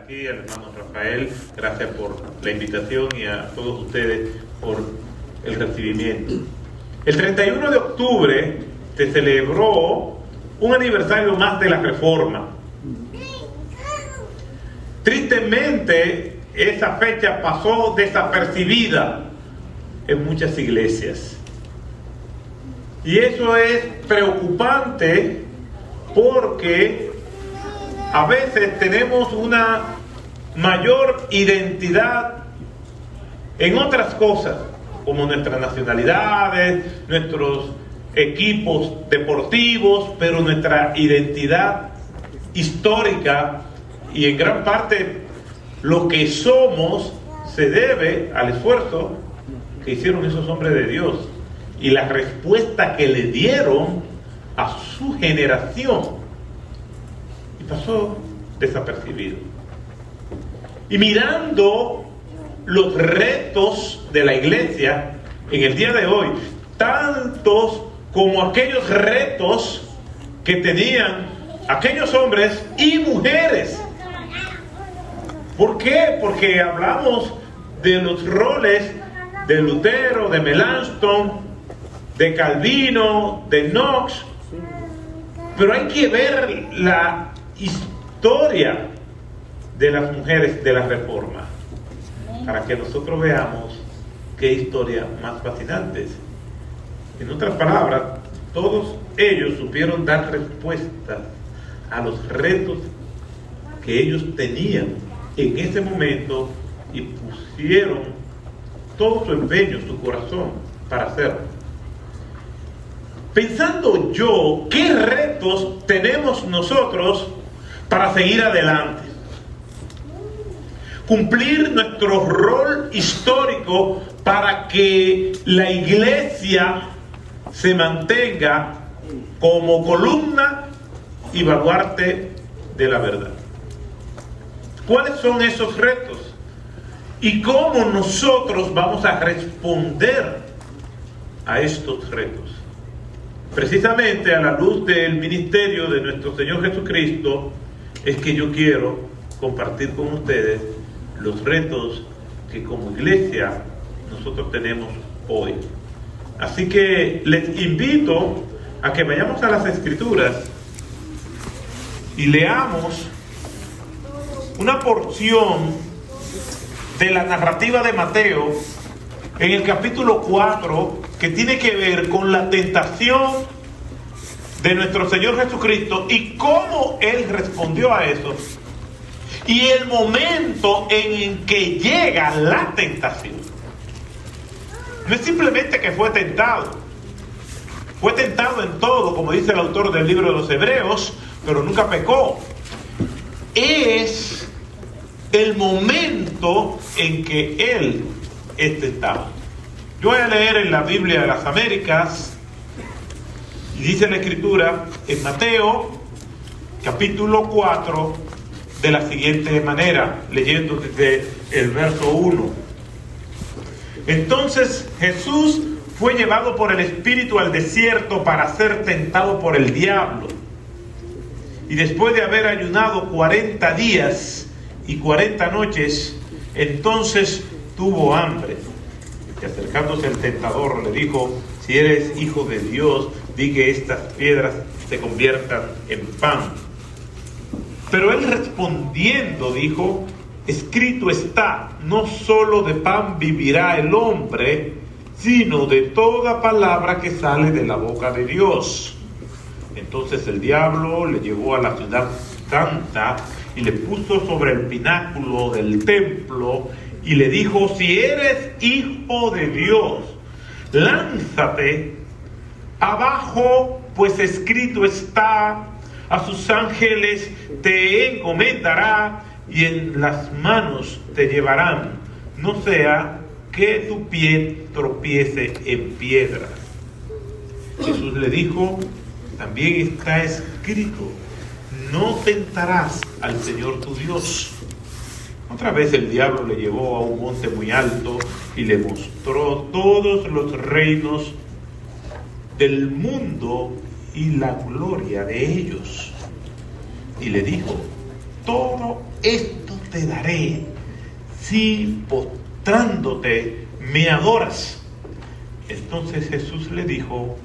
aquí, al hermano Rafael, gracias por la invitación y a todos ustedes por el recibimiento. El 31 de octubre se celebró un aniversario más de la Reforma. Tristemente, esa fecha pasó desapercibida en muchas iglesias. Y eso es preocupante porque a veces tenemos una mayor identidad en otras cosas, como nuestras nacionalidades, nuestros equipos deportivos, pero nuestra identidad histórica y en gran parte lo que somos se debe al esfuerzo que hicieron esos hombres de Dios y la respuesta que le dieron a su generación, y pasó desapercibido. Y mirando los retos de la iglesia en el día de hoy, tantos como aquellos retos que tenían aquellos hombres y mujeres. ¿Por qué? Porque hablamos de los roles de Lutero, de Melanchthon, de Calvino, de Knox, pero hay que ver la historia de las mujeres de la Reforma para que nosotros veamos qué historia más fascinantes. En otras palabras, todos ellos supieron dar respuesta a los retos que ellos tenían en ese momento y pusieron todo su empeño, su corazón para hacerlo. Pensando yo, ¿qué retos tenemos nosotros para seguir adelante? Cumplir nuestro rol histórico para que la iglesia se mantenga como columna y baluarte de la verdad. ¿Cuáles son esos retos? ¿Y cómo nosotros vamos a responder a estos retos? Precisamente a la luz del ministerio de nuestro Señor Jesucristo es que yo quiero compartir con ustedes los retos que como iglesia nosotros tenemos hoy. Así que les invito a que vayamos a las Escrituras y leamos una porción de la narrativa de Mateo en el capítulo 4 que tiene que ver con la tentación de nuestro Señor Jesucristo y cómo Él respondió a eso y el momento en que llega la tentación. No es simplemente que fue tentado en todo, como dice el autor del libro de los Hebreos, pero nunca pecó. Es el momento en que Él es tentado. Yo voy a leer en la Biblia de las Américas, y dice la Escritura en Mateo, capítulo 4, de la siguiente manera, leyendo desde el verso 1. Entonces Jesús fue llevado por el Espíritu al desierto para ser tentado por el diablo. Y después de haber ayunado 40 días y 40 noches, entonces tuvo hambre. Y acercándose el tentador le dijo: si eres hijo de Dios, di que estas piedras se conviertan en pan. Pero él respondiendo dijo: escrito está, no solo de pan vivirá el hombre, sino de toda palabra que sale de la boca de Dios. Entonces el diablo le llevó a la ciudad santa y le puso sobre el pináculo del templo y le dijo: si eres hijo de Dios, lánzate abajo, pues escrito está, a sus ángeles te encomendará y en las manos te llevarán, no sea que tu pie tropiece en piedra. Jesús le dijo: también está escrito, no tentarás al Señor tu Dios. Otra vez el diablo le llevó a un monte muy alto y le mostró todos los reinos del mundo y la gloria de ellos. Y le dijo: todo esto te daré si postrándote me adoras. Entonces Jesús le dijo: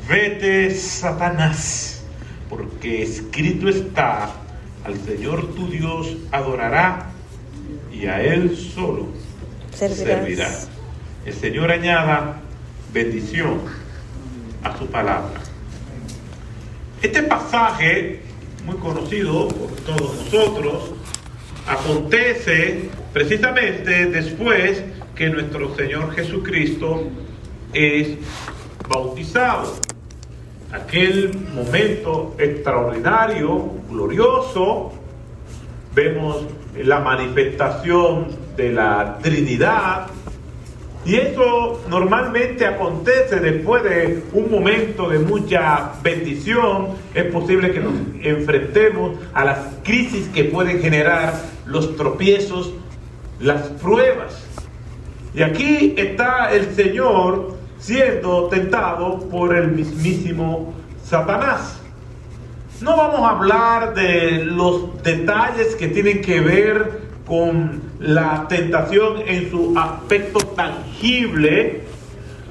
vete, Satanás, porque escrito está: al Señor tu Dios adorará y a Él solo servirá. El Señor añada bendición a su palabra. Este pasaje, muy conocido por todos nosotros, acontece precisamente después que nuestro Señor Jesucristo es bautizado. Aquel momento extraordinario, glorioso, vemos la manifestación de la Trinidad, y eso normalmente acontece después de un momento de mucha bendición. Es posible que nos enfrentemos a las crisis que pueden generar los tropiezos, las pruebas. Y aquí está el Señor siendo tentado por el mismísimo Satanás. No vamos a hablar de los detalles que tienen que ver con la tentación en su aspecto tangible.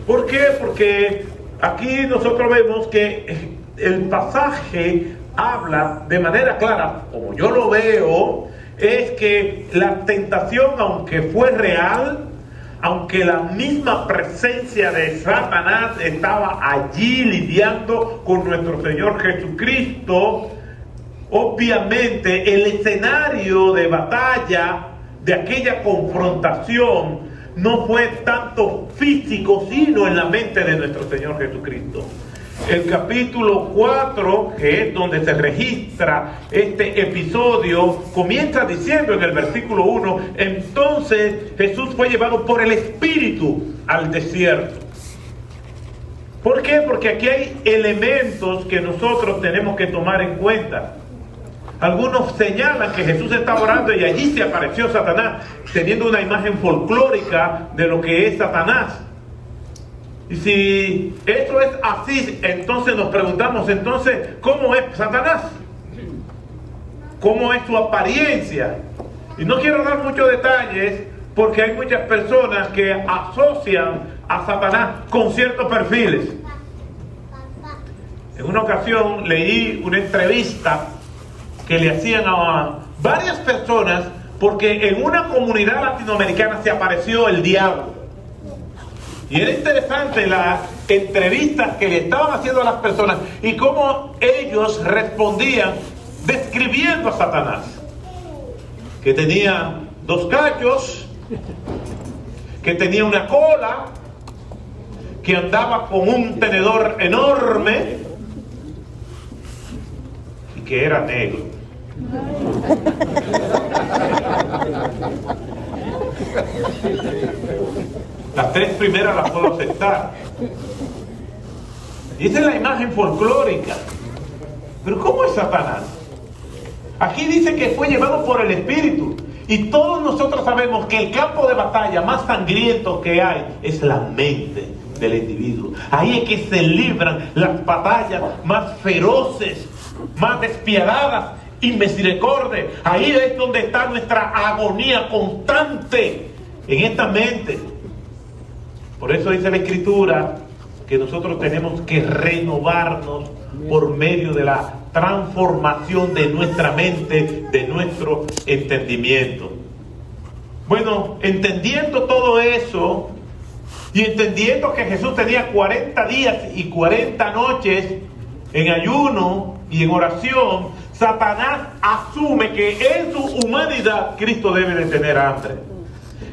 ¿Por qué? Porque aquí nosotros vemos que el pasaje habla de manera clara, como yo lo veo, es que la tentación, aunque fue real, aunque la misma presencia de Satanás estaba allí lidiando con nuestro Señor Jesucristo, obviamente el escenario de batalla de aquella confrontación no fue tanto físico, sino en la mente de nuestro Señor Jesucristo. El capítulo 4, que es donde se registra este episodio, comienza diciendo en el versículo 1: entonces Jesús fue llevado por el Espíritu al desierto. ¿Por qué? Porque aquí hay elementos que nosotros tenemos que tomar en cuenta. Algunos señalan que Jesús estaba orando y allí se apareció Satanás, teniendo una imagen folclórica de lo que es Satanás. Y si eso es así, entonces nos preguntamos, entonces, ¿cómo es Satanás? ¿Cómo es su apariencia? Y no quiero dar muchos detalles porque hay muchas personas que asocian a Satanás con ciertos perfiles. En una ocasión leí una entrevista que le hacían a varias personas porque en una comunidad latinoamericana se apareció el diablo. Y era interesante las entrevistas que le estaban haciendo a las personas y cómo ellos respondían describiendo a Satanás. Que tenía 2 cachos, que tenía una cola, que andaba con un tenedor enorme y que era negro. Las 3 primeras las puedo aceptar. Y esa es la imagen folclórica. Pero ¿cómo es Satanás? Aquí dice que fue llevado por el Espíritu. Y todos nosotros sabemos que el campo de batalla más sangriento que hay es la mente del individuo. Ahí es que se libran las batallas más feroces, más despiadadas y misericordia. Ahí es donde está nuestra agonía constante, en esta mente. Por eso dice la Escritura que nosotros tenemos que renovarnos por medio de la transformación de nuestra mente, de nuestro entendimiento. Bueno, entendiendo todo eso y entendiendo que Jesús tenía 40 días y 40 noches en ayuno y en oración, Satanás asume que en su humanidad Cristo debe de tener hambre.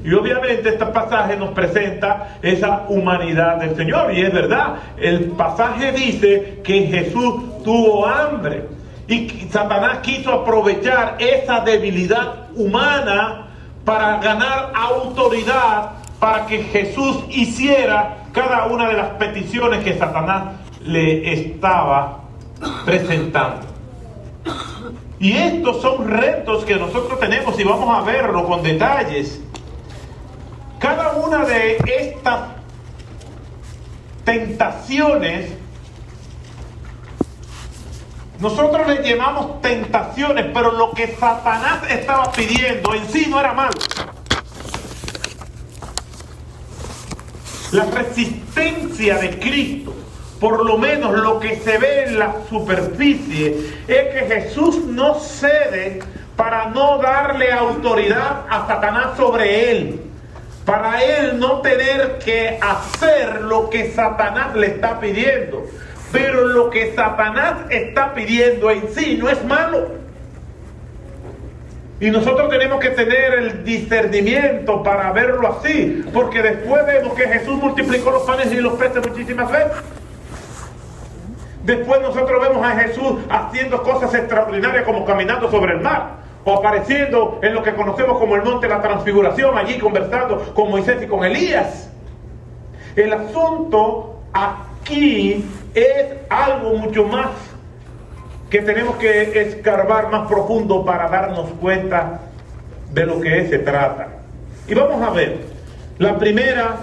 Y obviamente este pasaje nos presenta esa humanidad del Señor. Y es verdad, el pasaje dice que Jesús tuvo hambre. Y Satanás quiso aprovechar esa debilidad humana para ganar autoridad, para que Jesús hiciera cada una de las peticiones que Satanás le estaba presentando. Y estos son retos que nosotros tenemos y vamos a verlo con detalles. Cada una de estas tentaciones Nosotros le llamamos tentaciones, pero lo que Satanás estaba pidiendo en sí no era malo. La resistencia de Cristo, por lo menos lo que se ve en la superficie, es que Jesús no cede para no darle autoridad a Satanás sobre él. Para él no tener que hacer lo que Satanás le está pidiendo. Pero lo que Satanás está pidiendo en sí no es malo. Y nosotros tenemos que tener el discernimiento para verlo así. Porque después vemos que Jesús multiplicó los panes y los peces muchísimas veces. Después nosotros vemos a Jesús haciendo cosas extraordinarias como caminando sobre el mar. O apareciendo en lo que conocemos como el monte de la transfiguración, allí conversando con Moisés y con Elías. El asunto aquí es algo mucho más que tenemos que escarbar más profundo para darnos cuenta de lo que se trata. Y vamos a ver la primera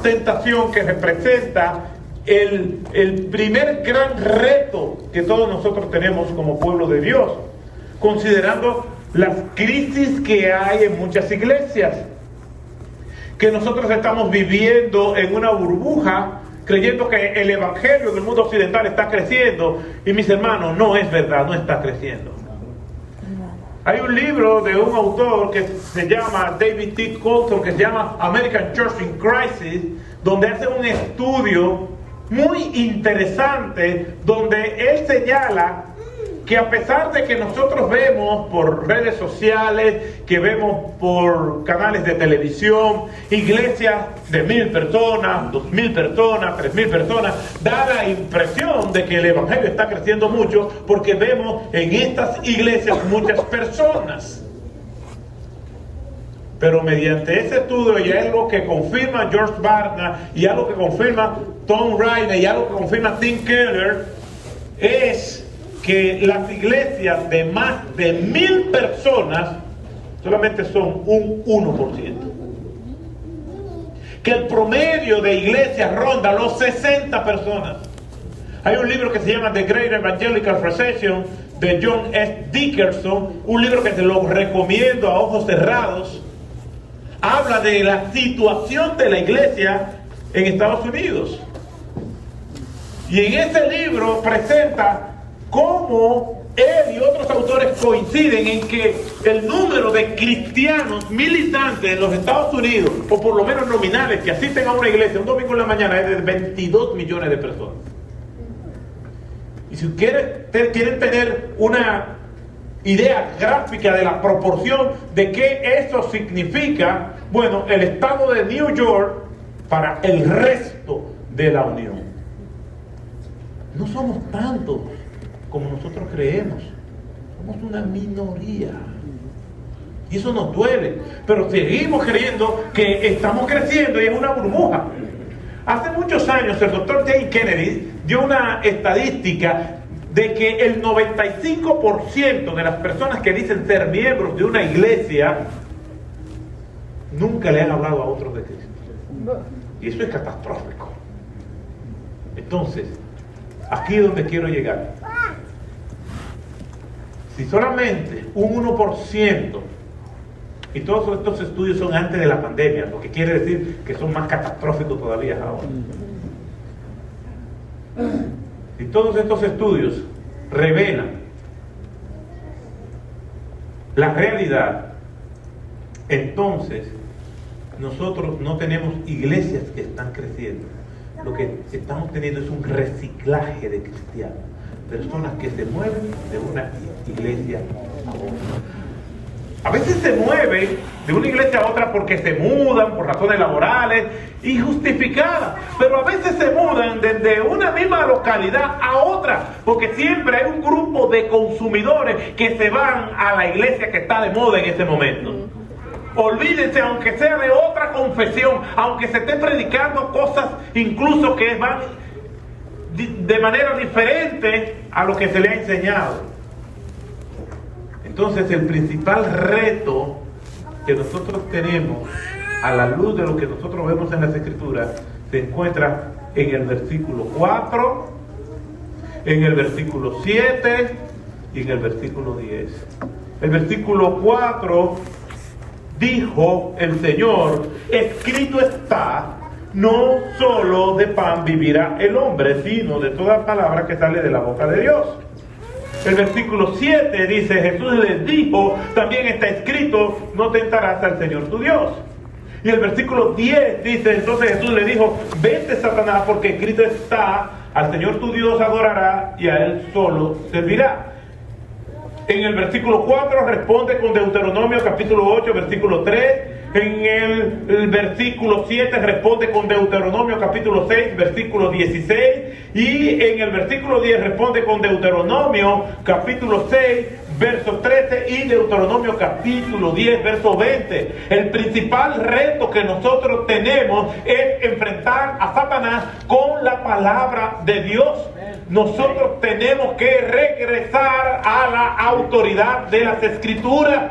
tentación que representa el primer gran reto que todos nosotros tenemos como pueblo de Dios, considerando las crisis que hay en muchas iglesias, que nosotros estamos viviendo en una burbuja, creyendo que el evangelio del mundo occidental está creciendo, y mis hermanos, no es verdad, no está creciendo. Hay un libro de un autor que se llama David T. Coulton, que se llama American Church in Crisis, donde hace un estudio muy interesante, donde él señala que a pesar de que nosotros vemos por redes sociales, que vemos por canales de televisión, iglesias de 1,000 personas, 2,000 personas, 3,000 personas, da la impresión de que el evangelio está creciendo mucho, porque vemos en estas iglesias muchas personas. Pero mediante ese estudio, y algo que confirma George Barna, y algo que confirma Tom Rainer, y algo que confirma Tim Keller, es que las iglesias de más de 1,000 personas solamente son un 1%. Que el promedio de iglesias ronda los 60 personas. Hay un libro que se llama The Great Evangelical Recession de John S. Dickerson, un libro que se lo recomiendo a ojos cerrados. Habla de la situación de la iglesia en Estados Unidos. Y en ese libro presenta cómo él y otros autores coinciden en que el número de cristianos militantes en los Estados Unidos, o por lo menos nominales, que asisten a una iglesia un domingo en la mañana, es de 22 millones de personas. Y si quieren tener una idea gráfica de la proporción de qué eso significa, bueno, el estado de New York para el resto de la Unión. No somos tantos como nosotros creemos. Somos una minoría. Y eso nos duele. Pero seguimos creyendo que estamos creciendo y es una burbuja. Hace muchos años el doctor J. Kennedy dio una estadística de que el 95% de las personas que dicen ser miembros de una iglesia nunca le han hablado a otros de Cristo. Y eso es catastrófico. Entonces, aquí es donde quiero llegar. Si solamente un 1%, y todos estos estudios son antes de la pandemia, lo que quiere decir que son más catastróficos todavía ahora. Si todos estos estudios revelan la realidad, entonces nosotros no tenemos iglesias que están creciendo. Lo que estamos teniendo es un reciclaje de cristianos, personas que se mueven de una iglesia a otra. A veces se mueven de una iglesia a otra porque se mudan por razones laborales y justificadas, pero a veces se mudan desde una misma localidad a otra, porque siempre hay un grupo de consumidores que se van a la iglesia que está de moda en ese momento. Olvídense, aunque sea de otra confesión, aunque se esté predicando cosas incluso que van de manera diferente a lo que se le ha enseñado. Entonces el principal reto que nosotros tenemos a la luz de lo que nosotros vemos en las Escrituras se encuentra en el versículo 4, en el versículo 7 y en el versículo 10. El versículo 4, dijo el Señor, escrito está, no solo de pan vivirá el hombre, sino de toda palabra que sale de la boca de Dios. El versículo 7 dice, Jesús les dijo, también está escrito, no tentarás al Señor tu Dios. Y el versículo 10 dice, entonces Jesús le dijo, vete Satanás, porque escrito está, al Señor tu Dios adorará y a Él solo servirá. En el versículo 4 responde con Deuteronomio capítulo 8, versículo 3. En el versículo 7 responde con Deuteronomio capítulo 6, versículo 16. Y en el versículo 10 responde con Deuteronomio capítulo 6, verso 13 y Deuteronomio capítulo 10, verso 20. El principal reto que nosotros tenemos es enfrentar a Satanás con la palabra de Dios. Nosotros tenemos que regresar a la autoridad de las Escrituras.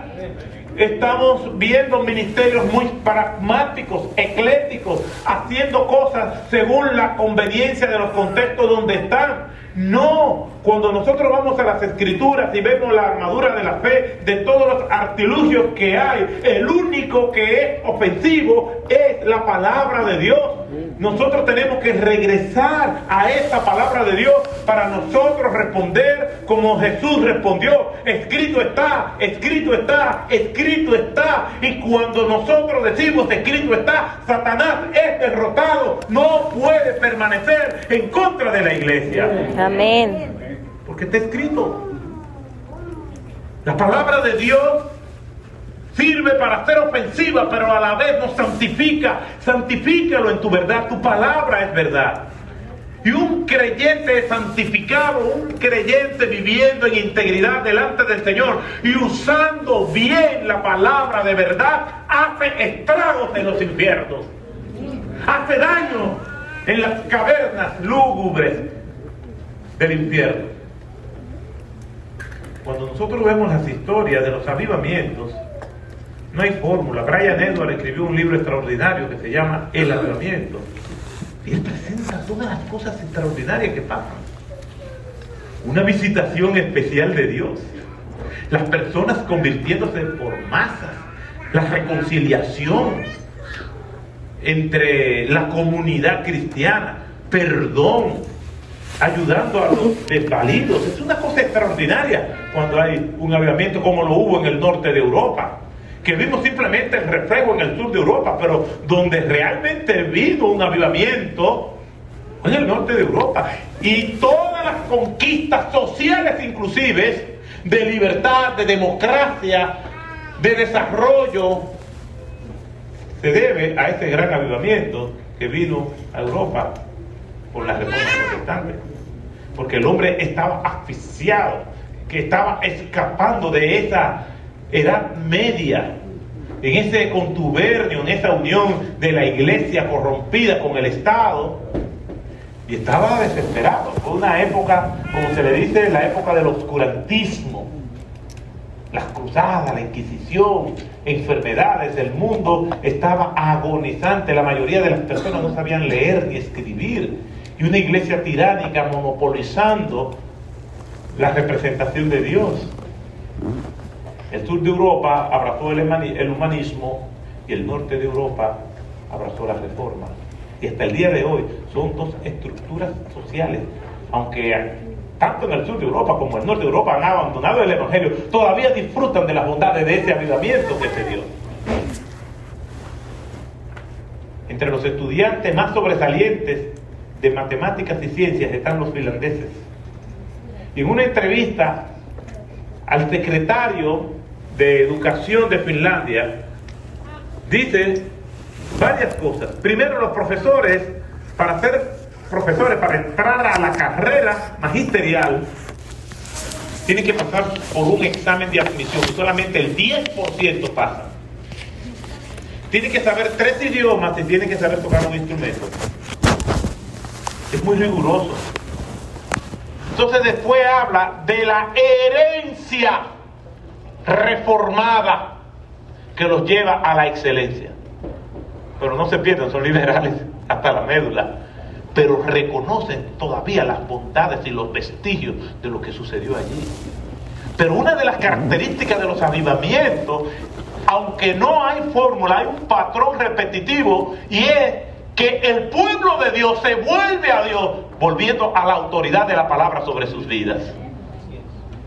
Estamos viendo ministerios muy pragmáticos, eclécticos, haciendo cosas según la conveniencia de los contextos donde están. No, cuando nosotros vamos a las Escrituras y vemos la armadura de la fe, de todos los artilugios que hay, el único que es ofensivo es la palabra de Dios. Nosotros tenemos que regresar a esa palabra de Dios para nosotros responder como Jesús respondió. Escrito está, escrito está, escrito está. Y cuando nosotros decimos escrito está, Satanás es derrotado. No puede permanecer en contra de la iglesia. Amén. Porque está escrito. La palabra de Dios sirve para ser ofensiva, pero a la vez nos santifica. Santifícalo en tu verdad. Tu palabra es verdad. Y un creyente santificado, un creyente viviendo en integridad delante del Señor y usando bien la palabra de verdad, hace estragos en los infiernos. Hace daño en las cavernas lúgubres del infierno. Cuando nosotros vemos las historias de los avivamientos, no hay fórmula. Brian Edwards escribió un libro extraordinario que se llama El Avivamiento. Y él presenta todas las cosas extraordinarias que pasan. Una visitación especial de Dios. Las personas convirtiéndose por masas. La reconciliación entre la comunidad cristiana. Perdón. Ayudando a los desvalidos. Es una cosa extraordinaria cuando hay un avivamiento como lo hubo en el norte de Europa. Que vimos simplemente el reflejo en el sur de Europa, pero donde realmente vino un avivamiento fue en el norte de Europa. Y todas las conquistas sociales inclusive, de libertad, de democracia, de desarrollo, se debe a ese gran avivamiento que vino a Europa por las reformas protestantes. Porque el hombre estaba asfixiado, que estaba escapando de esa Edad Media, en ese contubernio, en esa unión de la iglesia corrompida con el Estado, y estaba desesperado. Fue una época, como se le dice, la época del oscurantismo, las cruzadas, la Inquisición, enfermedades, el mundo estaba agonizante, la mayoría de las personas no sabían leer ni escribir, y una iglesia tiránica monopolizando la representación de Dios. El sur de Europa abrazó el humanismo y el norte de Europa abrazó la reforma. Y hasta el día de hoy son dos estructuras sociales, aunque tanto en el sur de Europa como en el norte de Europa han abandonado el Evangelio, todavía disfrutan de las bondades de ese avivamiento que se dio. Entre los estudiantes más sobresalientes de matemáticas y ciencias están los finlandeses. Y en una entrevista al secretario de Educación de Finlandia, dice varias cosas. Primero, los profesores, para ser profesores, para entrar a la carrera magisterial, tienen que pasar por un examen de admisión y solamente el 10% pasa. Tienen que saber 3 idiomas y tienen que saber tocar un instrumento. Es muy riguroso. Entonces después habla de la herencia reformada que los lleva a la excelencia. Pero no se pierdan, son liberales hasta la médula, pero reconocen todavía las bondades y los vestigios de lo que sucedió allí. Pero una de las características de los avivamientos, aunque no hay fórmula, hay un patrón repetitivo, y es que el pueblo de Dios se vuelve a Dios volviendo a la autoridad de la palabra sobre sus vidas.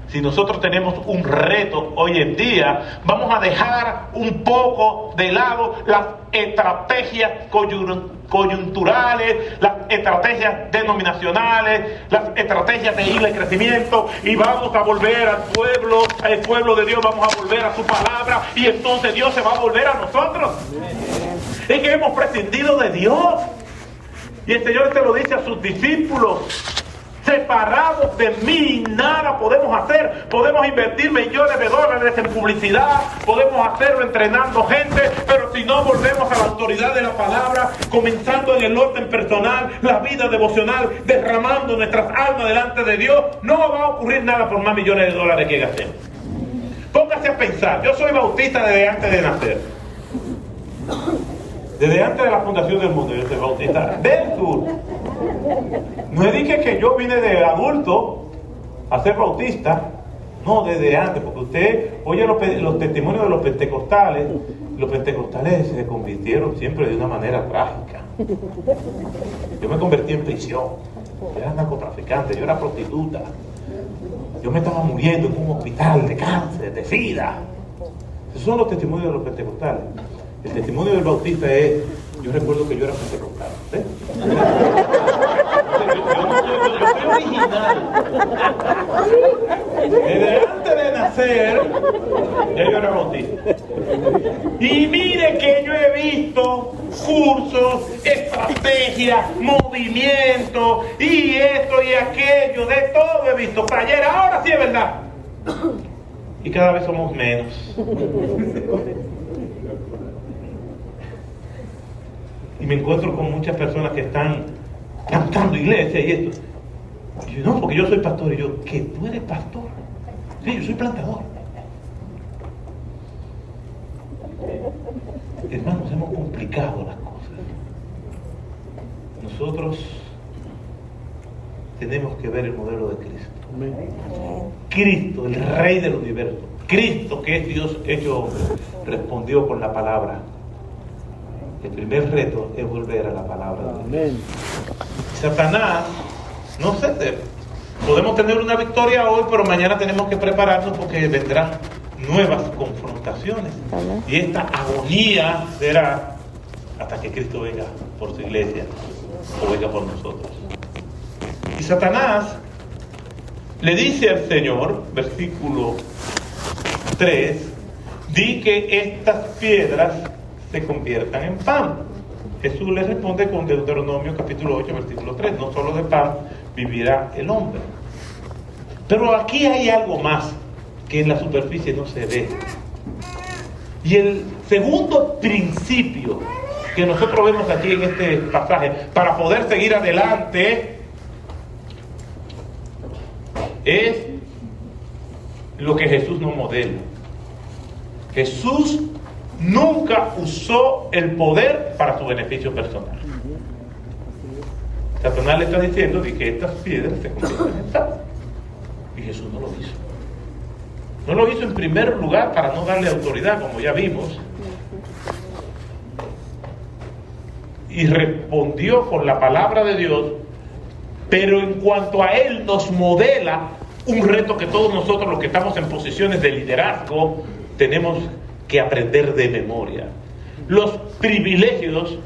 Si nosotros tenemos un reto hoy en día, vamos a dejar un poco de lado las estrategias coyunturales, las estrategias denominacionales, las estrategias de isla de crecimiento, y vamos a volver al pueblo de Dios, vamos a volver a su palabra, y entonces Dios se va a volver a nosotros. Es que hemos prescindido de Dios, y el Señor se lo dice a sus discípulos: separados de mí nada podemos hacer. Podemos invertir millones de dólares en publicidad, podemos hacerlo entrenando gente, pero si no volvemos a la autoridad de la palabra, comenzando en el orden personal, la vida devocional, derramando nuestras almas delante de Dios, no va a ocurrir nada por más millones de dólares que gastemos. Póngase a pensar, yo soy bautista desde antes de nacer. Desde antes de la fundación del mundo, yo soy bautista del sur. No es dije que yo vine de adulto a ser bautista. No, desde antes, porque usted oye los testimonios de los pentecostales. Los pentecostales se convirtieron siempre de una manera trágica. Yo me convertí en prisión. Yo era narcotraficante, yo era prostituta. Yo me estaba muriendo en un hospital de cáncer, de SIDA. Esos son los testimonios de los pentecostales. El testimonio del bautista es: yo recuerdo que yo era pentecostal. ¿Ves? Yo soy original. Desde antes de nacer, ya yo era bautista. Y mire que yo he visto cursos, estrategias, movimientos, y esto y aquello, de todo he visto. Taller, ahora sí es verdad. Y cada vez somos menos. Y me encuentro con muchas personas que están cantando iglesia y esto. Y yo, no, porque yo soy pastor. Y yo, ¿qué? ¿Tú eres pastor? Sí, yo soy plantador. Hermanos, hemos complicado las cosas. Nosotros tenemos que ver el modelo de Cristo. Cristo, el Rey del universo. Cristo, que es Dios hecho hombre, respondió con la palabra. El primer reto es volver a la palabra de Dios. Satanás, no sé, podemos tener una victoria hoy, pero mañana tenemos que prepararnos porque vendrán nuevas confrontaciones. Y esta agonía será hasta que Cristo venga por su iglesia o venga por nosotros. Y Satanás le dice al Señor, versículo 3, di que estas piedras se conviertan en pan. Jesús le responde con Deuteronomio capítulo 8 versículo 3: no solo de pan vivirá el hombre. Pero aquí hay algo más que en la superficie no se ve. Y el segundo principio que nosotros vemos aquí en este pasaje para poder seguir adelante es lo que Jesús nos modela. Jesús nunca usó el poder para su beneficio personal. Satanás le está diciendo que estas piedras se convierten en pan. Y Jesús no lo hizo. No lo hizo en primer lugar para no darle autoridad, como ya vimos. Y respondió con la palabra de Dios, pero en cuanto a Él nos modela un reto que todos nosotros, los que estamos en posiciones de liderazgo, tenemos que aprender de memoria. Los privilegios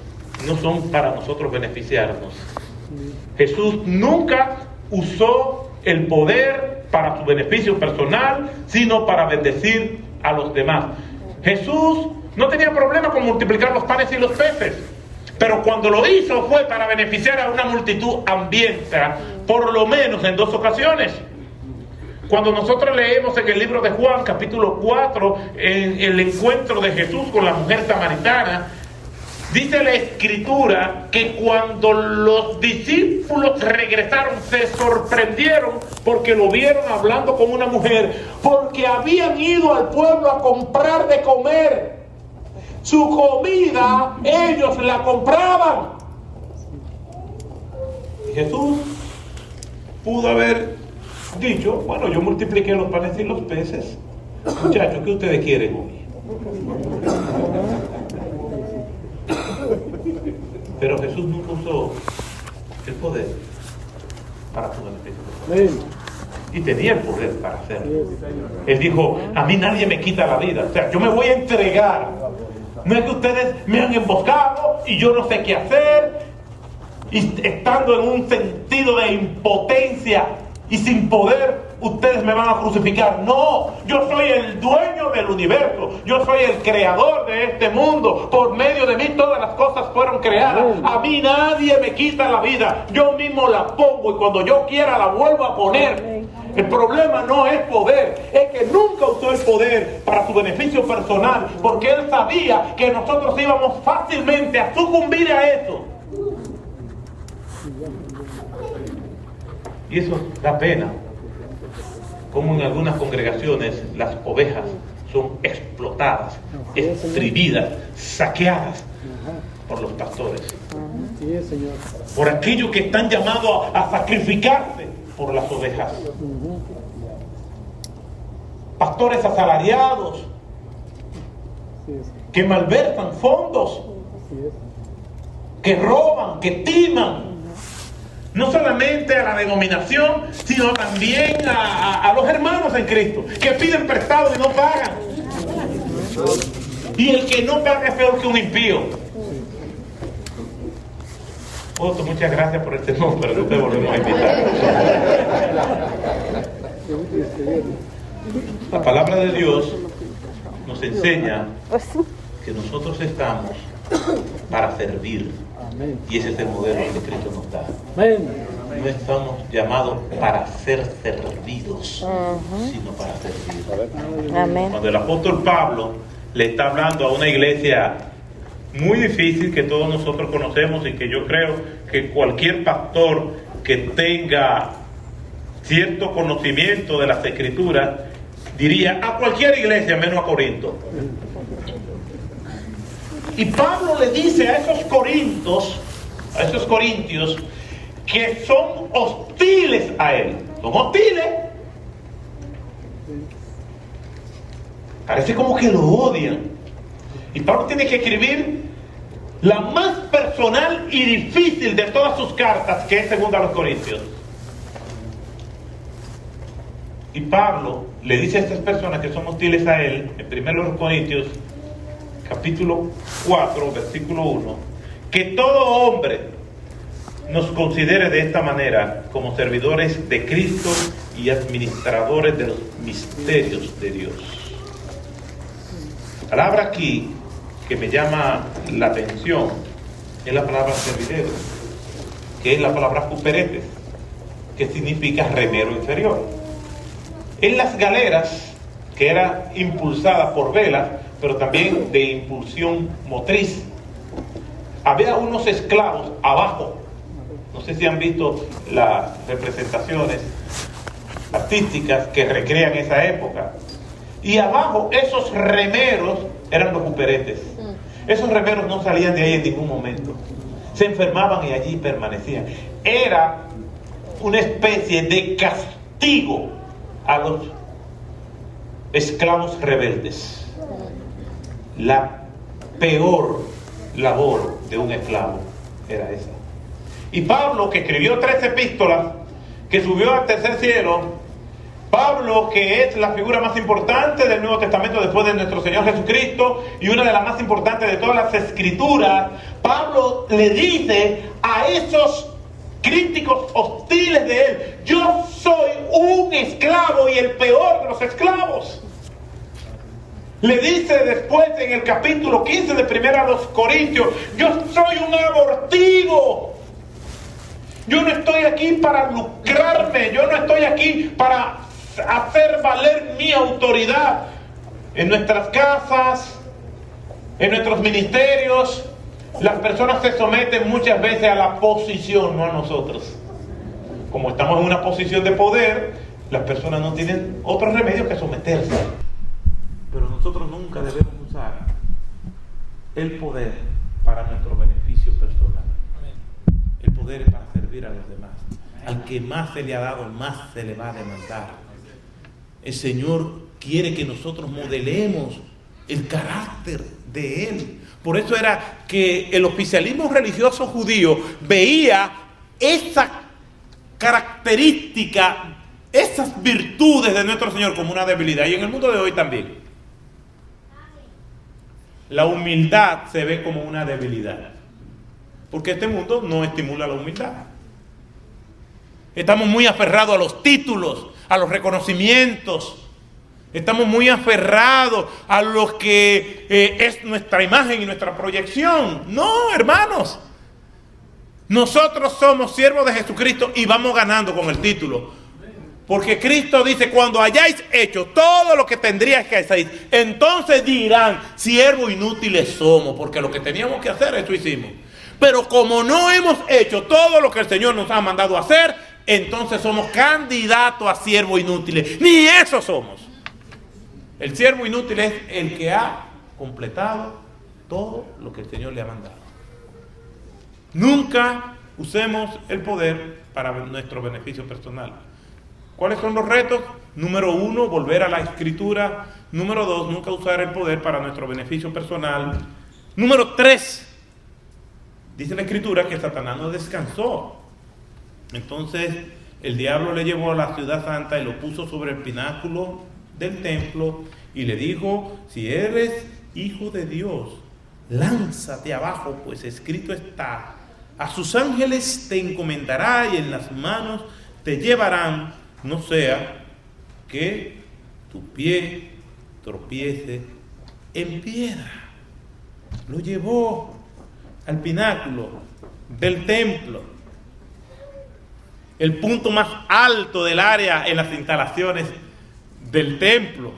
no son para nosotros beneficiarnos. Jesús nunca usó el poder para su beneficio personal, sino para bendecir a los demás. Jesús no tenía problema con multiplicar los panes y los peces, pero cuando lo hizo fue para beneficiar a una multitud hambrienta, por lo menos en 2 ocasiones. Cuando nosotros leemos en el libro de Juan, capítulo 4, en el encuentro de Jesús con la mujer samaritana, dice la Escritura que cuando los discípulos regresaron se sorprendieron porque lo vieron hablando con una mujer, porque habían ido al pueblo a comprar de comer. Su comida ellos la compraban. Y Jesús pudo haber dicho, bueno, yo multipliqué los panes y los peces. Muchachos, ¿qué ustedes quieren hoy? Pero Jesús nunca usó el poder para su beneficio. Y tenía el poder para hacerlo. Él dijo, a mí nadie me quita la vida. O sea, yo me voy a entregar. No es que ustedes me han emboscado y yo no sé qué hacer. Y estando en un sentido de impotencia y sin poder, ustedes me van a crucificar. No, yo soy el dueño del universo. Yo soy el creador de este mundo. Por medio de mí todas las cosas fueron creadas. A mí nadie me quita la vida. Yo mismo la pongo y cuando yo quiera la vuelvo a poner. El problema no es poder, es que nunca usó el poder para su beneficio personal, porque él sabía que nosotros íbamos fácilmente a sucumbir a eso. Y eso da pena, como en algunas congregaciones las ovejas son explotadas, exhibidas, saqueadas por los pastores, por aquellos que están llamados a sacrificarse por las ovejas. Pastores asalariados que malversan fondos, que roban, que timan, no solamente a la denominación, sino también a los hermanos en Cristo, que piden prestado y no pagan. Y el que no paga es peor que un impío. Otto, muchas gracias por el sermón, pero no te volvemos a invitar. La palabra de Dios nos enseña que nosotros estamos para servir. Y ese es el modelo que Cristo nos da. No estamos llamados para ser servidos, sino para servir. Amén. Cuando el apóstol Pablo le está hablando a una iglesia muy difícil que todos nosotros conocemos y que yo creo que cualquier pastor que tenga cierto conocimiento de las Escrituras diría a cualquier iglesia menos a Corinto. Y Pablo le dice a esos corintios que son hostiles a él. Son hostiles. Parece como que lo odian. Y Pablo tiene que escribir la más personal y difícil de todas sus cartas, que es segunda a los Corintios. Y Pablo le dice a estas personas que son hostiles a él, en primero los Corintios, capítulo 4, versículo 1, que todo hombre nos considere de esta manera como servidores de Cristo y administradores de los misterios de Dios. La palabra aquí que me llama la atención es la palabra servidero, que es la palabra cuperetes, que significa remero inferior. En las galeras, que era impulsada por velas, pero también de impulsión motriz, había unos esclavos abajo. No sé si han visto las representaciones artísticas que recrean esa época. Y abajo esos remeros eran los cuperetes. Esos remeros no salían de ahí en ningún momento. Se enfermaban y allí permanecían. Era una especie de castigo a los esclavos rebeldes. La peor labor de un esclavo era esa. Y Pablo, que escribió 3 epístolas, que subió al tercer cielo, Pablo, que es la figura más importante del Nuevo Testamento después de nuestro Señor Jesucristo y una de las más importantes de todas las Escrituras, Pablo le dice a esos críticos hostiles de él: yo soy un esclavo y el peor de los esclavos. Le dice después en el capítulo 15 de Primera a los Corintios: yo soy un abortivo. Yo no estoy aquí para lucrarme, yo no estoy aquí para hacer valer mi autoridad. En nuestras casas, en nuestros ministerios, las personas se someten muchas veces a la posición, no a nosotros. Como estamos en una posición de poder, las personas no tienen otro remedio que someterse. Pero nosotros nunca debemos usar el poder para nuestro beneficio personal. El poder es para servir a los demás. Al que más se le ha dado, más se le va a demandar. El Señor quiere que nosotros modelemos el carácter de Él. Por eso era que el oficialismo religioso judío veía esa característica, esas virtudes de nuestro Señor como una debilidad. Y en el mundo de hoy también. La humildad se ve como una debilidad. Porque este mundo no estimula la humildad. Estamos muy aferrados a los títulos, a los reconocimientos. Estamos muy aferrados a lo que es nuestra imagen y nuestra proyección. No, hermanos. Nosotros somos siervos de Jesucristo y vamos ganando con el título. Porque Cristo dice, cuando hayáis hecho todo lo que tendríais que hacer, entonces dirán, siervos inútiles somos, porque lo que teníamos que hacer, eso hicimos. Pero como no hemos hecho todo lo que el Señor nos ha mandado a hacer, entonces somos candidatos a siervos inútiles. Ni eso somos. El siervo inútil es el que ha completado todo lo que el Señor le ha mandado. Nunca usemos el poder para nuestro beneficio personal. ¿Cuáles son los retos? Número 1, volver a la Escritura. Número 2, nunca usar el poder para nuestro beneficio personal. Número 3, dice la Escritura que Satanás no descansó. Entonces el diablo le llevó a la ciudad santa y lo puso sobre el pináculo del templo y le dijo, si eres hijo de Dios, lánzate abajo, pues escrito está, a sus ángeles te encomendará y en las manos te llevarán, no sea que tu pie tropiece en piedra. Lo llevó al pináculo del templo, el punto más alto del área en las instalaciones del templo,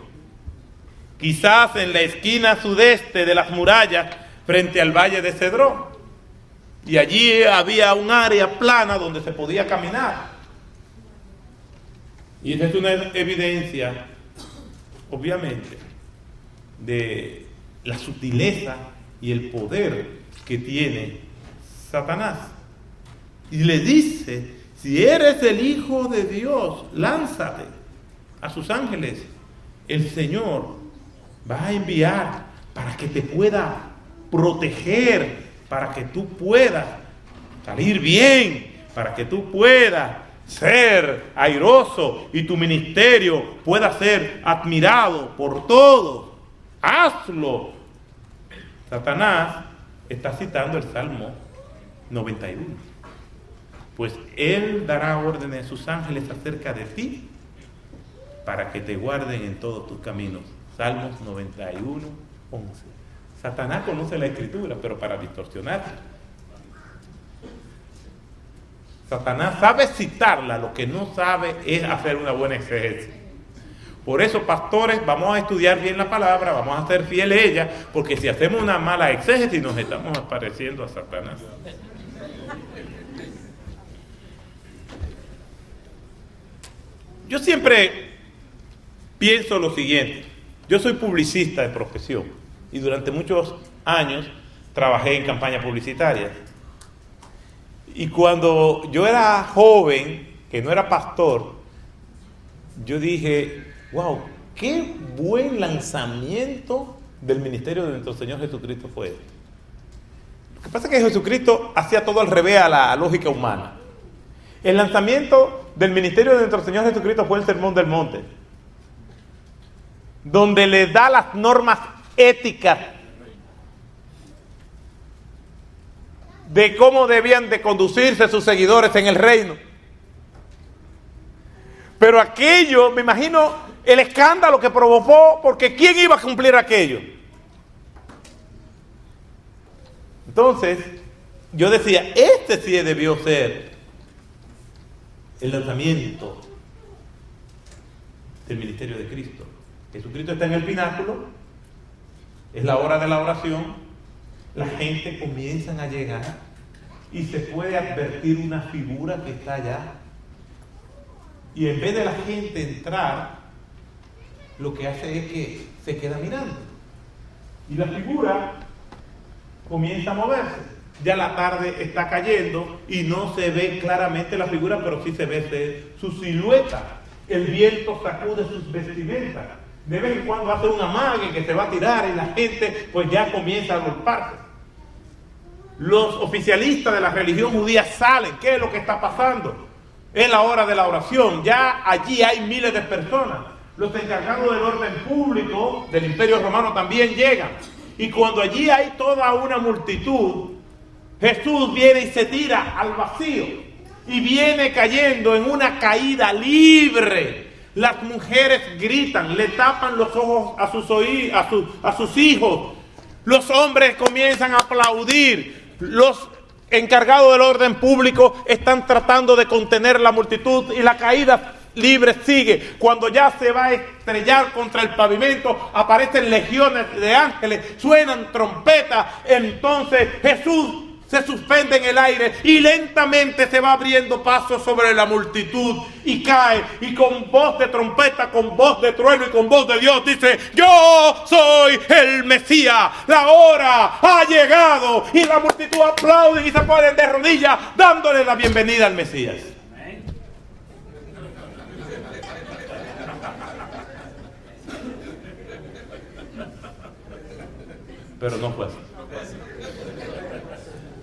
quizás en la esquina sudeste de las murallas frente al valle de Cedrón, y allí había un área plana donde se podía caminar, y esa es una evidencia obviamente de la sutileza y el poder que tiene Satanás. Y le dice, si eres el Hijo de Dios, lánzate a sus ángeles. El Señor va a enviar para que te pueda proteger, para que tú puedas salir bien, para que tú puedas ser airoso y tu ministerio pueda ser admirado por todos. Hazlo. Satanás está citando el Salmo 91. Pues Él dará órdenes a sus ángeles acerca de ti para que te guarden en todos tus caminos. Salmos 91, 11. Satanás conoce la Escritura, pero para distorsionarla. Satanás sabe citarla, lo que no sabe es hacer una buena exégesis. Por eso, pastores, vamos a estudiar bien la palabra, vamos a ser fieles a ella, porque si hacemos una mala exégesis nos estamos pareciendo a Satanás. Yo siempre pienso lo siguiente. Yo soy publicista de profesión y durante muchos años trabajé en campañas publicitarias. Y cuando yo era joven, que no era pastor, yo dije, wow, qué buen lanzamiento del ministerio de nuestro Señor Jesucristo fue este. Lo que pasa es que Jesucristo hacía todo al revés a la lógica humana. El lanzamiento del ministerio de nuestro Señor Jesucristo fue el Sermón del Monte, donde le da las normas éticas de cómo debían de conducirse sus seguidores en el reino. Pero aquello, me imagino el escándalo que provocó, porque ¿quién iba a cumplir aquello? Entonces, yo decía, este sí debió ser el lanzamiento del ministerio de Cristo. Jesucristo está en el pináculo, es la hora de la oración, la gente comienza a llegar y se puede advertir una figura que está allá. Y en vez de la gente entrar, lo que hace es que se queda mirando. Y la figura comienza a moverse. Ya la tarde está cayendo y no se ve claramente la figura, pero sí se ve su silueta. El viento sacude sus vestimentas. De vez en cuando hace un amague que se va a tirar y la gente pues ya comienza a golparse. Los oficialistas de la religión judía salen. ¿Qué es lo que está pasando? Es la hora de la oración. Ya allí hay miles de personas. Los encargados del orden público del Imperio Romano también llegan. Y cuando allí hay toda una multitud, Jesús viene y se tira al vacío. Y viene cayendo en una caída libre. Las mujeres gritan, le tapan los ojos a sus hijos. Los hombres comienzan a aplaudir. Los encargados del orden público están tratando de contener la multitud y la caída libre sigue. Cuando ya se va a estrellar contra el pavimento, aparecen legiones de ángeles, suenan trompetas. Entonces Jesús se suspende en el aire y lentamente se va abriendo paso sobre la multitud y cae, y con voz de trompeta, con voz de trueno y con voz de Dios dice: yo soy el Mesías, la hora ha llegado. Y la multitud aplaude y se ponen de rodillas dándole la bienvenida al Mesías. Pero no fue así.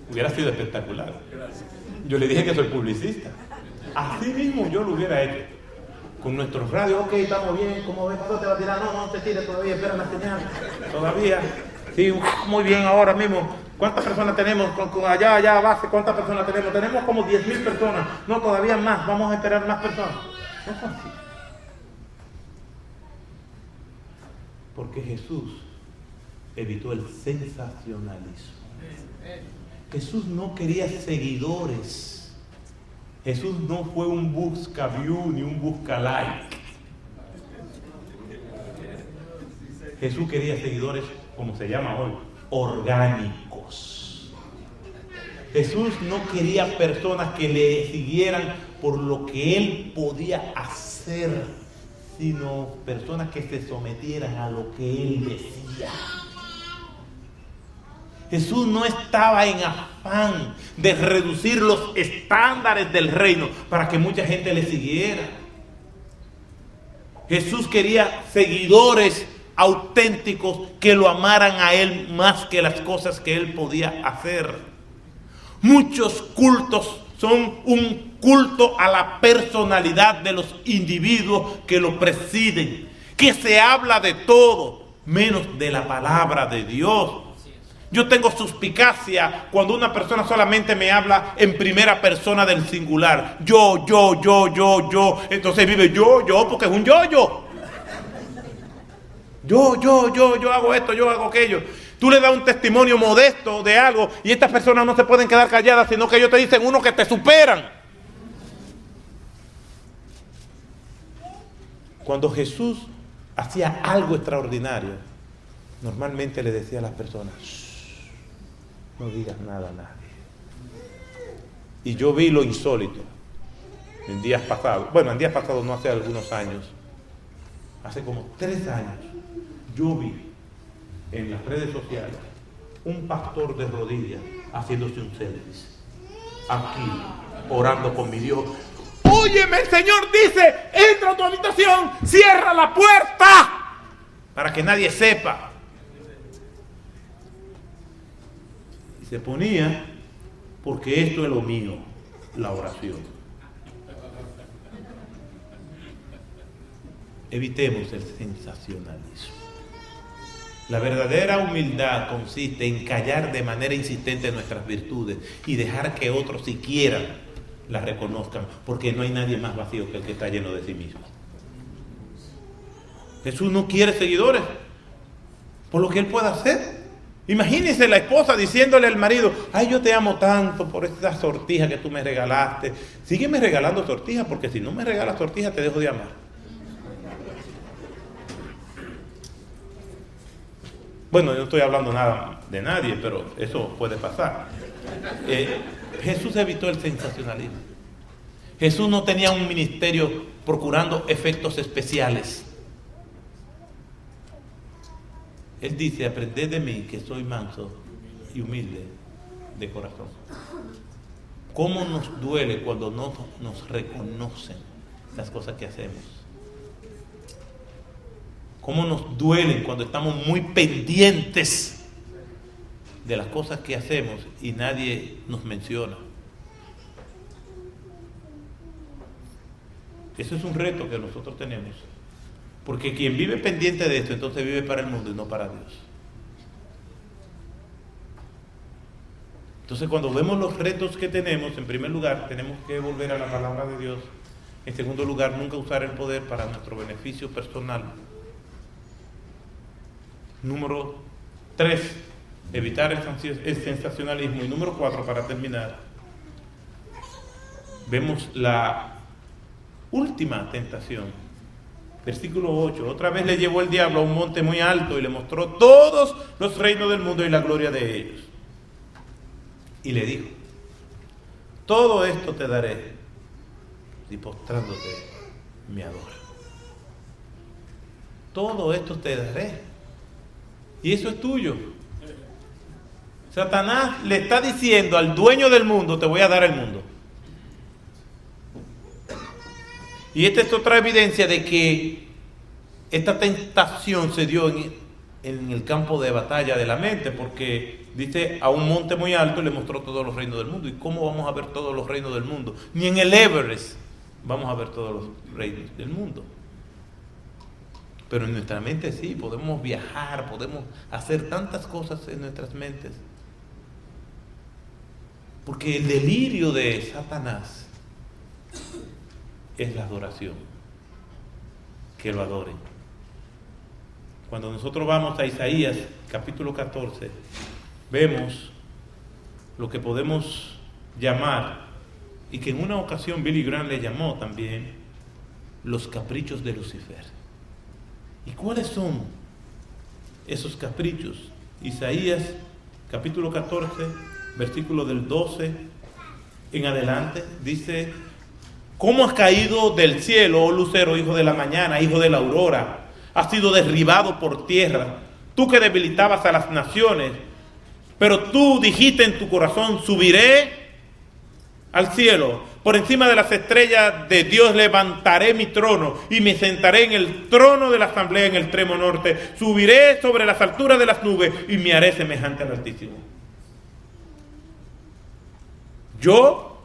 Hubiera sido espectacular. Yo le dije que soy publicista. Así mismo yo lo hubiera hecho. Con nuestros radios, ok, estamos bien, ¿cómo ves? ¿Cuándo te va a tirar? No te tires todavía, espera la señal. Todavía. Sí, muy bien, ahora mismo. ¿Cuántas personas tenemos? Con allá base, ¿cuántas personas tenemos? Tenemos como 10,000 personas. No, todavía más, vamos a esperar más personas. No es así. Porque Jesús evitó el sensacionalismo. Jesús no quería seguidores. Jesús no fue un busca view ni un busca like. Jesús quería seguidores, como se llama hoy, orgánicos. Jesús no quería personas que le siguieran por lo que él podía hacer, sino personas que se sometieran a lo que él decía. Jesús no estaba en afán de reducir los estándares del reino para que mucha gente le siguiera. Jesús quería seguidores auténticos que lo amaran a él más que las cosas que él podía hacer. Muchos cultos son un culto a la personalidad de los individuos que lo presiden, que se habla de todo menos de la palabra de Dios. Yo tengo suspicacia cuando una persona solamente me habla en primera persona del singular. Yo. Entonces vive yo, porque es un yo. Yo hago esto, yo hago aquello. Tú le das un testimonio modesto de algo y estas personas no se pueden quedar calladas, sino que ellos te dicen uno que te superan. Cuando Jesús hacía algo extraordinario, normalmente le decía a las personas: no digas nada a nadie. Y yo vi lo insólito en días pasados. Bueno, en días pasados no, hace algunos años. Hace como 3 años. Yo vi en las redes sociales un pastor de rodillas haciéndose un selfie. Aquí, orando con mi Dios. Óyeme, el Señor dice: entra a tu habitación, cierra la puerta para que nadie sepa. Se ponía: porque esto es lo mío, la oración. Evitemos el sensacionalismo. La verdadera humildad consiste en callar de manera insistente nuestras virtudes y dejar que otros siquiera las reconozcan, porque no hay nadie más vacío que el que está lleno de sí mismo. Jesús no quiere seguidores por lo que él pueda hacer. Imagínense la esposa diciéndole al marido: ay, yo te amo tanto por esta sortija que tú me regalaste. Sígueme regalando sortijas, porque si no me regalas sortijas te dejo de amar. Bueno, yo no estoy hablando nada de nadie, pero eso puede pasar. Jesús evitó el sensacionalismo. Jesús no tenía un ministerio procurando efectos especiales. Él dice: aprended de mí, que soy manso y humilde, de corazón. ¿Cómo nos duele cuando no nos reconocen las cosas que hacemos? ¿Cómo nos duelen cuando estamos muy pendientes de las cosas que hacemos y nadie nos menciona? Eso es un reto que nosotros tenemos, porque quien vive pendiente de esto, entonces vive para el mundo y no para Dios. Entonces, cuando vemos los retos que tenemos, en primer lugar, tenemos que volver a la palabra de Dios. En segundo lugar, nunca usar el poder para nuestro beneficio personal. Número 3, evitar el sensacionalismo. Y número 4, para terminar, vemos la última tentación. Versículo 8. Otra vez le llevó el diablo a un monte muy alto y le mostró todos los reinos del mundo y la gloria de ellos. Y le dijo: todo esto te daré si postrándote me adoras. Todo esto te daré y eso es tuyo. Satanás le está diciendo al dueño del mundo: te voy a dar el mundo. Y esta es otra evidencia de que esta tentación se dio en el campo de batalla de la mente, porque dice a un monte muy alto y le mostró todos los reinos del mundo. ¿Y cómo vamos a ver todos los reinos del mundo? Ni en el Everest vamos a ver todos los reinos del mundo. Pero en nuestra mente sí, podemos viajar, podemos hacer tantas cosas en nuestras mentes. Porque el delirio de Satanás es la adoración, que lo adoren. Cuando nosotros vamos a Isaías capítulo 14, vemos lo que podemos llamar, y que en una ocasión Billy Graham le llamó también, los caprichos de Lucifer. ¿Y cuáles son esos caprichos? Isaías capítulo 14, versículo del 12 en adelante, dice: ¿cómo has caído del cielo, oh lucero, hijo de la mañana, hijo de la aurora? Has sido derribado por tierra, tú que debilitabas a las naciones. Pero tú dijiste en tu corazón: subiré al cielo, por encima de las estrellas de Dios levantaré mi trono y me sentaré en el trono de la asamblea en el extremo norte. Subiré sobre las alturas de las nubes y me haré semejante al Altísimo. Yo,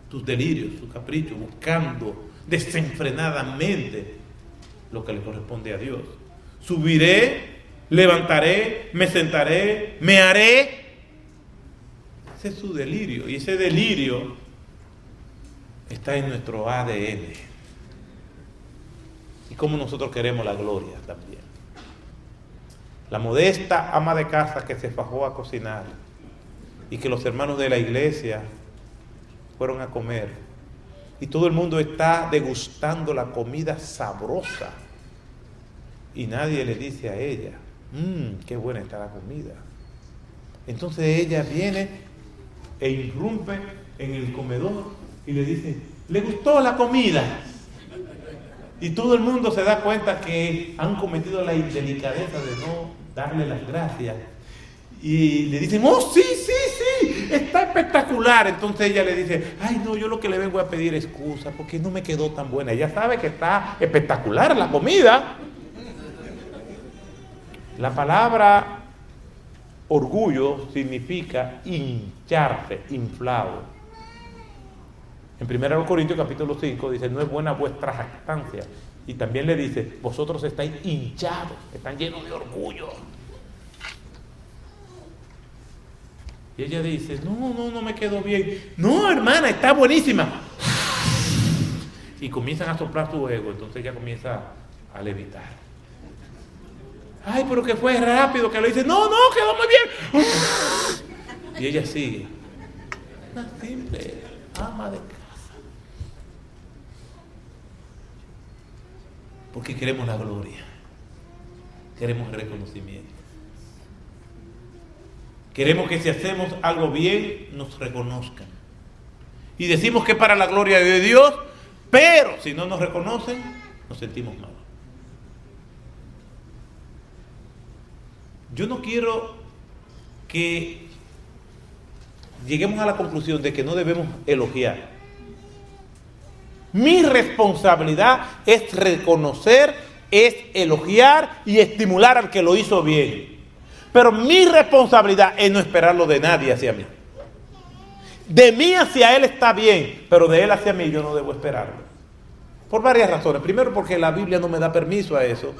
tus delirios, tus caprichos, buscando desenfrenadamente lo que le corresponde a Dios. Subiré, levantaré, me sentaré, me haré. Ese es su delirio, y ese delirio está en nuestro ADN. Y como nosotros queremos la gloria también. La modesta ama de casa que se fajó a cocinar y que los hermanos de la iglesia fueron a comer. Y todo el mundo está degustando la comida sabrosa. Y nadie le dice a ella: qué buena está la comida. Entonces ella viene e irrumpe en el comedor y le dice: ¿le gustó la comida? Y todo el mundo se da cuenta que han cometido la indelicadeza de no darle las gracias. Y le dicen: oh, sí, está espectacular. Entonces ella le dice: ay, no, yo lo que le vengo a pedir es excusa porque no me quedó tan buena. Ella sabe que está espectacular la comida. La palabra orgullo significa hincharse, inflado. En 1 Corintios capítulo 5 dice: no es buena vuestra jactancia. Y también le dice: vosotros estáis hinchados, están llenos de orgullo. Y ella dice: no me quedó bien. No, hermana, está buenísima. Y comienzan a soplar su ego. Entonces ella comienza a levitar. Ay, pero que fue rápido, que lo dice: no, quedó muy bien. Y ella sigue. Una simple ama de casa. Porque queremos la gloria. Queremos el reconocimiento. Queremos que si hacemos algo bien, nos reconozcan. Y decimos que es para la gloria de Dios, pero si no nos reconocen, nos sentimos mal. yo no quiero que lleguemos a la conclusión de que no debemos elogiar. Mi responsabilidad es reconocer, es elogiar y estimular al que lo hizo bien. Pero mi responsabilidad es no esperarlo de nadie hacia mí. De mí hacia él está bien, pero de él hacia mí yo no debo esperarlo. Por varias razones. Primero, porque la Biblia no me da permiso a eso.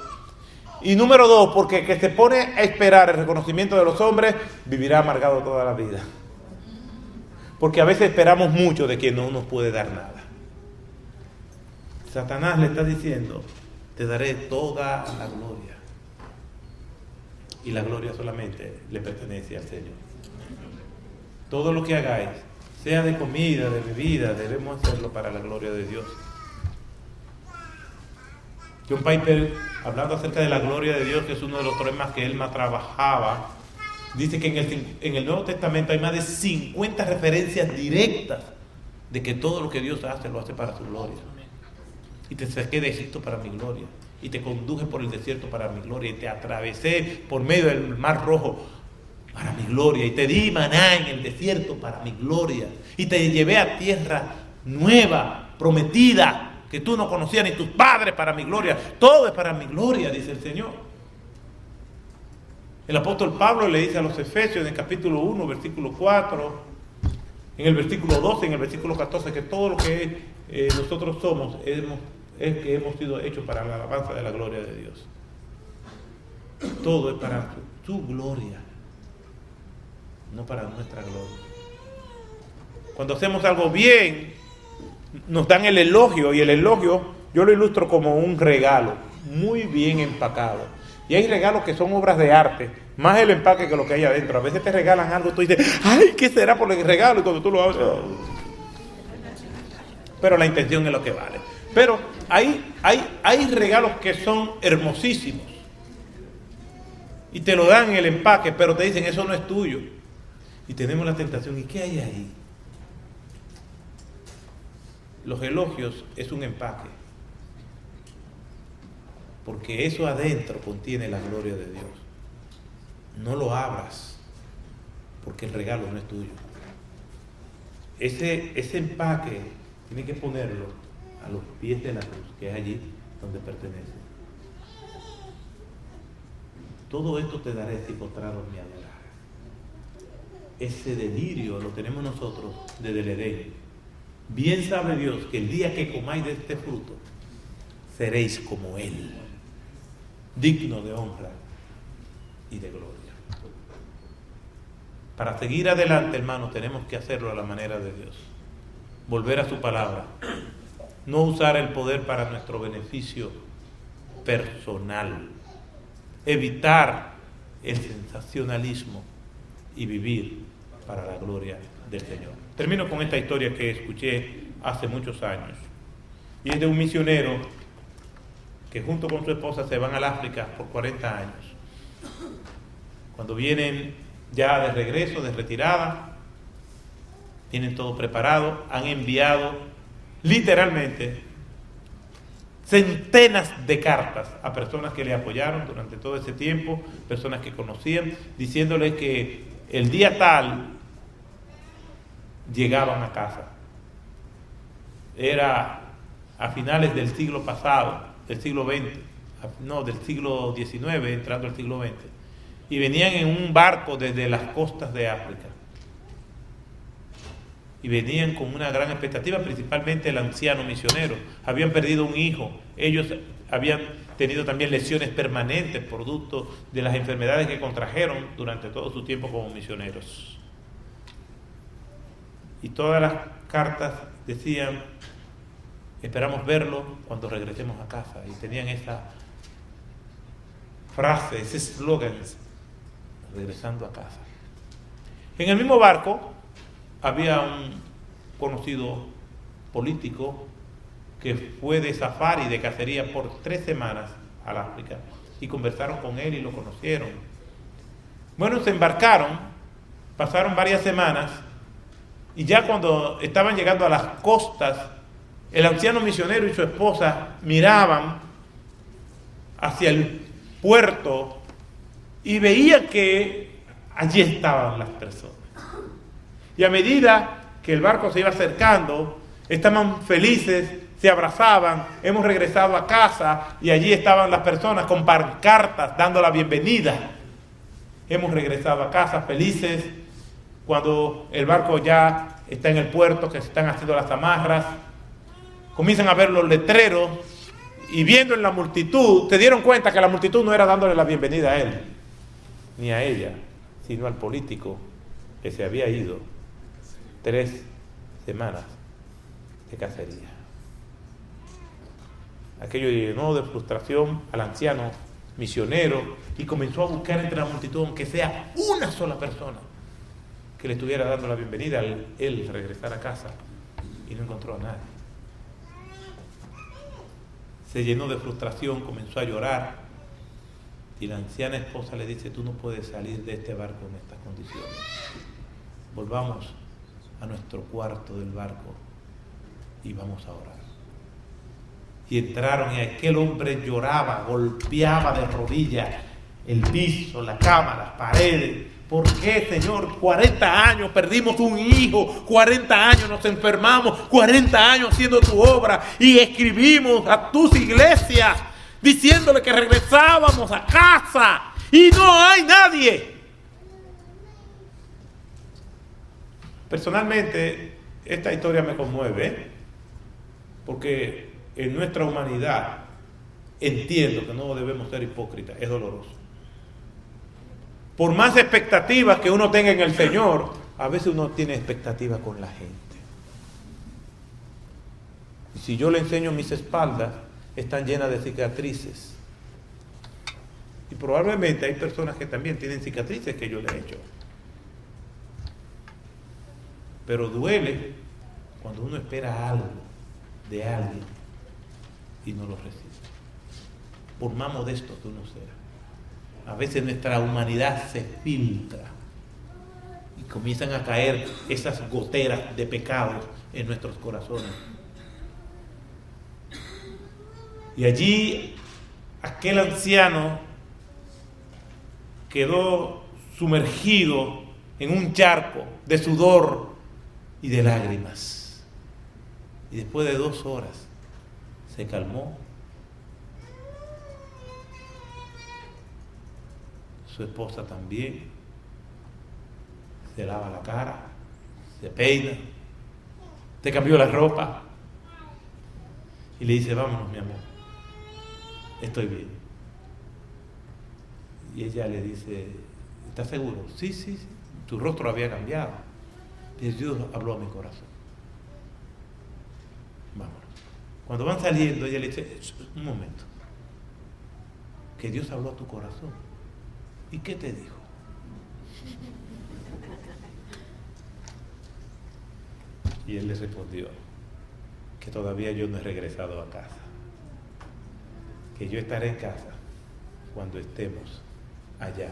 Y número dos, porque el que se pone a esperar el reconocimiento de los hombres vivirá amargado toda la vida. Porque a veces esperamos mucho de quien no nos puede dar nada. Satanás le está diciendo, te daré toda la gloria. Y la gloria solamente le pertenece al Señor. Todo lo que hagáis, sea de comida, de bebida, debemos hacerlo para la gloria de Dios. John Piper, hablando acerca de la gloria de Dios, que es uno de los temas que él más trabajaba, dice que en el Nuevo Testamento hay más de 50 referencias directas de que todo lo que Dios hace, lo hace para su gloria. Y te saqué de Egipto para mi gloria, y te conduje por el desierto para mi gloria, y te atravesé por medio del mar rojo para mi gloria, y te di maná en el desierto para mi gloria, y te llevé a tierra nueva, prometida, que tú no conocías ni tus padres, para mi gloria. Todo es para mi gloria, dice el Señor. El apóstol Pablo le dice a los Efesios en el capítulo 1, versículo 4, en el versículo 12, en el versículo 14, que todo lo que nosotros somos es que hemos sido hechos para la alabanza de la gloria de Dios. Todo es para su gloria, no para nuestra gloria. Cuando hacemos algo bien, nos dan el elogio, y el elogio yo lo ilustro como un regalo muy bien empacado. Y hay regalos que son obras de arte, más el empaque que lo que hay adentro. A veces te regalan algo, tú dices, ay, ¿qué será por el regalo? Y cuando tú lo abres, oh. Pero la intención es lo que vale. Pero hay regalos que son hermosísimos y te lo dan en el empaque, pero te dicen, eso no es tuyo. Y tenemos la tentación, ¿y qué hay ahí? Los elogios es un empaque, porque eso adentro contiene la gloria de Dios. No lo abras, porque el regalo no es tuyo. Ese empaque tiene que ponerlo a los pies de la cruz, que es allí donde pertenece. Todo esto te daré si postraros me adorar. Ese delirio lo tenemos nosotros desde el Edén. Bien sabe Dios que el día que comáis de este fruto, seréis como Él, digno de honra y de gloria. Para seguir adelante, hermanos, tenemos que hacerlo a la manera de Dios. Volver a su palabra. No usar el poder para nuestro beneficio personal. Evitar el sensacionalismo y vivir para la gloria del Señor. Termino con esta historia que escuché hace muchos años. Y es de un misionero que junto con su esposa se van al África por 40 años. Cuando vienen ya de regreso, de retirada, tienen todo preparado, han enviado literalmente centenas de cartas a personas que le apoyaron durante todo ese tiempo, personas que conocían, diciéndoles que el día tal llegaban a casa. Era a finales del siglo pasado, del siglo XX, del siglo XIX, entrando al siglo XX, y venían en un barco desde las costas de África. Y venían con una gran expectativa, principalmente el anciano misionero. Habían perdido un hijo, ellos habían tenido también lesiones permanentes producto de las enfermedades que contrajeron durante todo su tiempo como misioneros. Y todas las cartas decían, esperamos verlo cuando regresemos a casa. Y tenían esa frase, ese eslogan, regresando a casa. En el mismo barco había un conocido político que fue de safari, de cacería por 3 semanas al África, y conversaron con él y lo conocieron. Bueno, se embarcaron, pasaron varias semanas, y ya cuando estaban llegando a las costas, el anciano misionero y su esposa miraban hacia el puerto y veían que allí estaban las personas. Y a medida que el barco se iba acercando, estaban felices, se abrazaban, hemos regresado a casa y allí estaban las personas con pancartas dando la bienvenida. Hemos regresado a casa felices cuando el barco ya está en el puerto, que se están haciendo las amarras, comienzan a ver los letreros y viendo en la multitud, se dieron cuenta que la multitud no era dándole la bienvenida a él, ni a ella, sino al político que se había ido 3 semanas de cacería. Aquello llenó de frustración al anciano misionero y comenzó a buscar entre la multitud, aunque sea una sola persona que le estuviera dando la bienvenida al él regresar a casa, y no encontró a nadie. Se llenó de frustración, comenzó a llorar y la anciana esposa le dice: tú no puedes salir de este barco en estas condiciones. Volvamos a nuestro cuarto del barco y vamos a orar. Y entraron y aquel hombre lloraba, golpeaba de rodillas el piso, la cama, las paredes. ¿Por qué, Señor? 40 años perdimos un hijo, 40 años nos enfermamos, 40 años haciendo tu obra y escribimos a tus iglesias diciéndole que regresábamos a casa y no hay nadie. Personalmente, esta historia me conmueve porque en nuestra humanidad entiendo que no debemos ser hipócritas, es doloroso. Por más expectativas que uno tenga en el Señor, a veces uno tiene expectativas con la gente. Y si yo le enseño mis espaldas, están llenas de cicatrices. Y probablemente hay personas que también tienen cicatrices que yo le he hecho. Pero duele cuando uno espera algo de alguien y no lo recibe. Por más modesto que uno sea. A veces nuestra humanidad se filtra y comienzan a caer esas goteras de pecados en nuestros corazones. Y allí aquel anciano quedó sumergido en un charco de sudor y de lágrimas. Y después de 2 horas se calmó. Su esposa también se lava la cara, se peina, te cambió la ropa y le dice: vámonos, mi amor, estoy bien. Y ella le dice: ¿estás seguro? Sí, sí, sí, tu rostro había cambiado. Y Dios habló a mi corazón. Vámonos. Cuando van saliendo, ella le dice: un momento, que Dios habló a tu corazón. ¿Y qué te dijo? Y él le respondió que todavía yo no he regresado a casa, que yo estaré en casa cuando estemos allá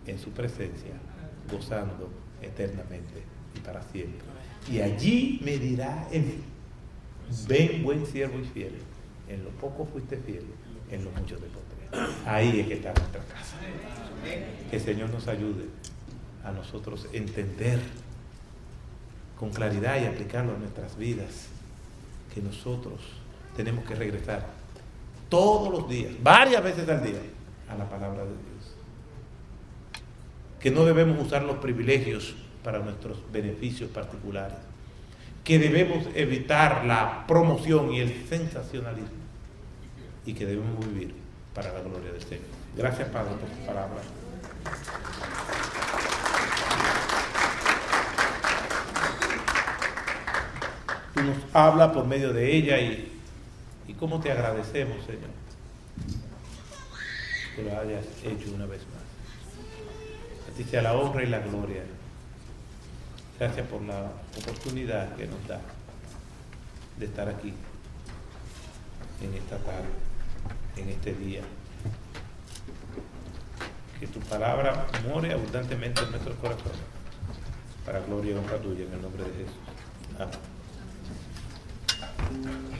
en su presencia, gozando eternamente y para siempre. Y allí me dirá él: ven, buen siervo y fiel, en lo poco fuiste fiel, en lo mucho te pondré. Ahí es que está nuestra casa. Que el Señor nos ayude a nosotros entender con claridad y aplicarlo a nuestras vidas, que nosotros tenemos que regresar todos los días, varias veces al día, a la palabra de Dios. Que no debemos usar los privilegios para nuestros beneficios particulares, que debemos evitar la promoción y el sensacionalismo, y que debemos vivir para la gloria del Señor. Gracias, Padre, por tu palabra. Tú nos hablas por medio de ella y cómo te agradecemos, Señor, que lo hayas hecho una vez más. A ti sea la honra y la gloria. Gracias por la oportunidad que nos da de estar aquí en esta tarde, en este día. Que tu palabra more abundantemente en nuestros corazones, para gloria y honra tuya, en el nombre de Jesús. Amén.